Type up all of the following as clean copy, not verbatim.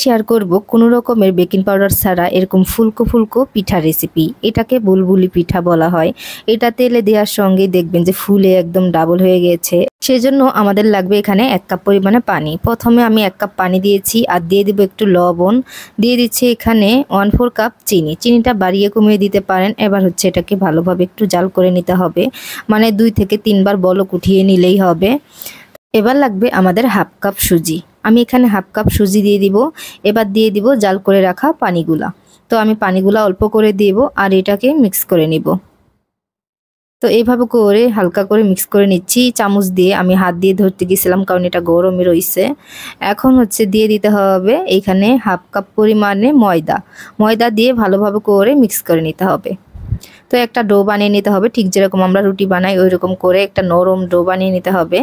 Share করব কোনো রকমের বেকিং পাউডার ছাড়া এরকম ফুলকো ফুলকো পিঠা রেসিপি। এটাকে বুলবুলি পিঠা বলা হয়। এটা তেলে দেওয়ার সঙ্গে দেখবেন যে ফুলে একদম ডাবল হয়ে গেছে। সেজন্য আমাদের লাগবে এখানে 1 কাপ পরিমাণে পানি। প্রথমে আমি 1 কাপ পানি দিয়েছি আর দিয়ে দিব একটু লবণ, দিয়ে দিচ্ছি এখানে 1/4 কাপ চিনি। চিনিটা বাড়িয়ে কমিয়ে দিতে পারেন। এবার হচ্ছে এটাকে ভালোভাবে একটু জাল করে নিতে হবে, মানে 2 থেকে 3 বার বলক উঠিয়ে নিলেই হবে। এবার লাগবে আমাদের 1/2 কাপ সুজি। আমি এখানে 1/2 কাপ সুজি দিয়ে দিব। এবার দিয়ে দিব জাল করে রাখা পানিগুলা। তো আমি পানিগুলা অল্প করে দেব আর এটাকে মিক্স করে নিব। তো এইভাবে করে হালকা করে মিক্স করে নিচ্ছি। চামচ দিয়ে আমি হাত দিয়ে ধরতে গেছিলাম কারণ এটা গরমই রয়েছে। এখন হচ্ছে দিয়ে দিতে হবে এখানে 1/2 কাপ পরিমাণে ময়দা। ময়দা দিয়ে ভালোভাবে করে মিক্স করে নিতে হবে। তো একটা ডো বানিয়ে নিতে হবে, ঠিক যেরকম আমরা রুটি বানাই ওই রকম করে একটা নরম ডো বানিয়ে নিতে হবে।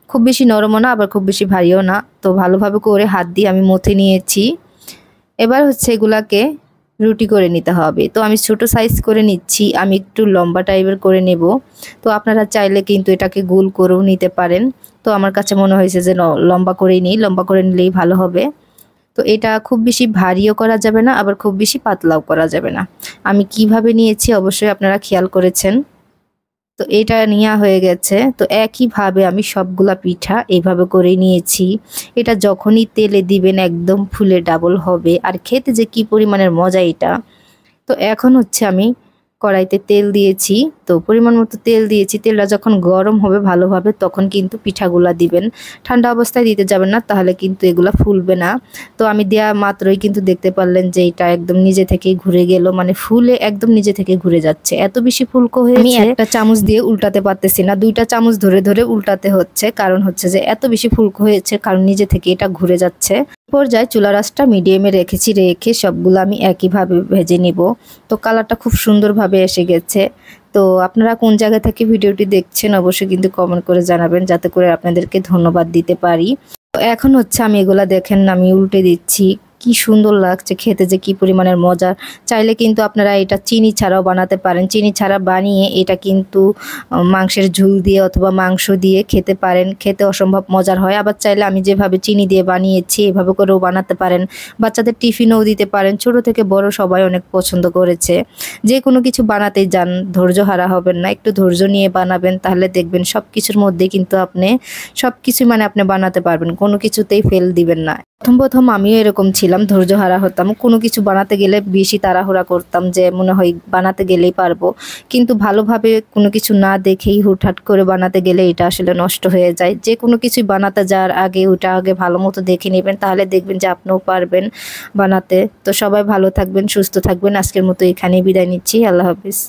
খুব বেশি নরমও না আবার খুব বেশি ভারীও না। তো ভালোভাবে করে হাত দিয়ে আমি মথে নিয়েছি। এবার হচ্ছে এগুলাকে রুটি করে নিতে হবে। তো আমি ছোট সাইজ করে নিচ্ছি, আমি একটু লম্বা টাইপের করে নেব। তো আপনারা চাইলে কিন্তু এটাকে গোল করেও নিতে পারেন। তো আমার কাছে মনে হয়েছে যে লম্বা করেই নিই, লম্বা করে নিলেই ভালো হবে। তো এটা খুব বেশি ভারীও করা যাবে না আবার খুব বেশি পাতলাও করা যাবে না। আমি কিভাবে নিয়েছি অবশ্যই আপনারা খেয়াল করেছেন। তো এটা নেওয়া হয়ে গেছে। তো একইভাবে আমি সবগুলা পিঠা এইভাবে করে নিয়েছি। এটা যখনই তেলে দিবেন একদম ফুলে ডাবল হবে আর খেতে যে কি পরিমাণের মজা এটা। তো এখন হচ্ছে আমি কড়াইতে তেল দিয়েছি। তো পরিমাণ মতো তেল দিয়েছি। তেলটা যখন গরম হবে ভালোভাবে তখন কিন্তু পিঠাগুলা দিবেন। ঠান্ডা অবস্থায় দিতে যাবেন না, তাহলে কিন্তু এগুলা ফুলবে না। তো আমি দেয়া মাত্রই কিন্তু দেখতে পারলেন যে এটা একদম নিজে থেকেই ঘুরে গেল, মানে ফুলে একদম নিজে থেকে ঘুরে যাচ্ছে। এত বেশি ফুলকো হয়েছে আমি একটা চামচ দিয়ে উল্টাতে পারতেছি না, 2টা চামচ ধরে ধরে উল্টাতে হচ্ছে। কারণ হচ্ছে যে এত বেশি ফুলকো হয়েছে, কারণ নিজে থেকে এটা ঘুরে যাচ্ছে। পর্যায়ে চুলা রাসটা মিডিয়ামে রেখেছি, রেখে সবগুলো আমি একইভাবে ভেজে নিব। তো কালারটা খুব সুন্দরভাবে এসে গেছে। তো আপনারা কোন জায়গা থেকে ভিডিওটি দেখছেন অবশ্যই কিন্তু কমেন্ট করে জানাবেন, যাতে করে আপনাদেরকে ধন্যবাদ দিতে পারি। তো এখন হচ্ছে আমি এগুলা দেখেন আমি উল্টে দিচ্ছি। কি সুন্দর লাগছে খেতে, যে কি পরিমাণের মজা। চাইলে কিন্তু আপনারা এটা চিনি ছাড়াও বানাতে পারেন। চিনি ছাড়া বানিয়ে এটা কিন্তু মাংসের ঝোল দিয়ে অথবা মাংস দিয়ে খেতে পারেন, খেতে অসম্ভব মজার হয়। আবার চাইলে আমি যেভাবে চিনি দিয়ে বানিয়েছি এভাবে করেও বানাতে পারেন। বাচ্চাদের টিফিনেও দিতে পারেন, ছোট থেকে বড় সবাই অনেক পছন্দ করেছে। যে কোনো কিছু বানাতেই যান ধৈর্য হারা হবেন না, একটু ধৈর্য নিয়ে বানাবেন, তাহলে দেখবেন সব কিছুর মধ্যে কিন্তু আপনি সব কিছু মানে আপনি বানাতে পারবেন, কোনো কিছুতেই ফেল দিবেন না। প্রথম আমিও এরকম ছিলাম, ধৈর্য হারা হতাম। কোনো কিছু বানাতে গেলে বেশি তাড়াহুড়া করতাম, যে মনে হয় বানাতে গেলেই পারবো। কিন্তু ভালোভাবে কোনো কিছু না দেখেই হুটহাট করে বানাতে গেলে এটা আসলে নষ্ট হয়ে যায়। যে কোনো কিছুই বানাতে যাওয়ার আগে ওটা আগে ভালো মতো দেখে নেবেন, তাহলে দেখবেন যে আপনিও পারবেন বানাতে। তো সবাই ভালো থাকবেন, সুস্থ থাকবেন। আজকের মতো এখানেই বিদায় নিচ্ছি। আল্লাহ হাফিজ।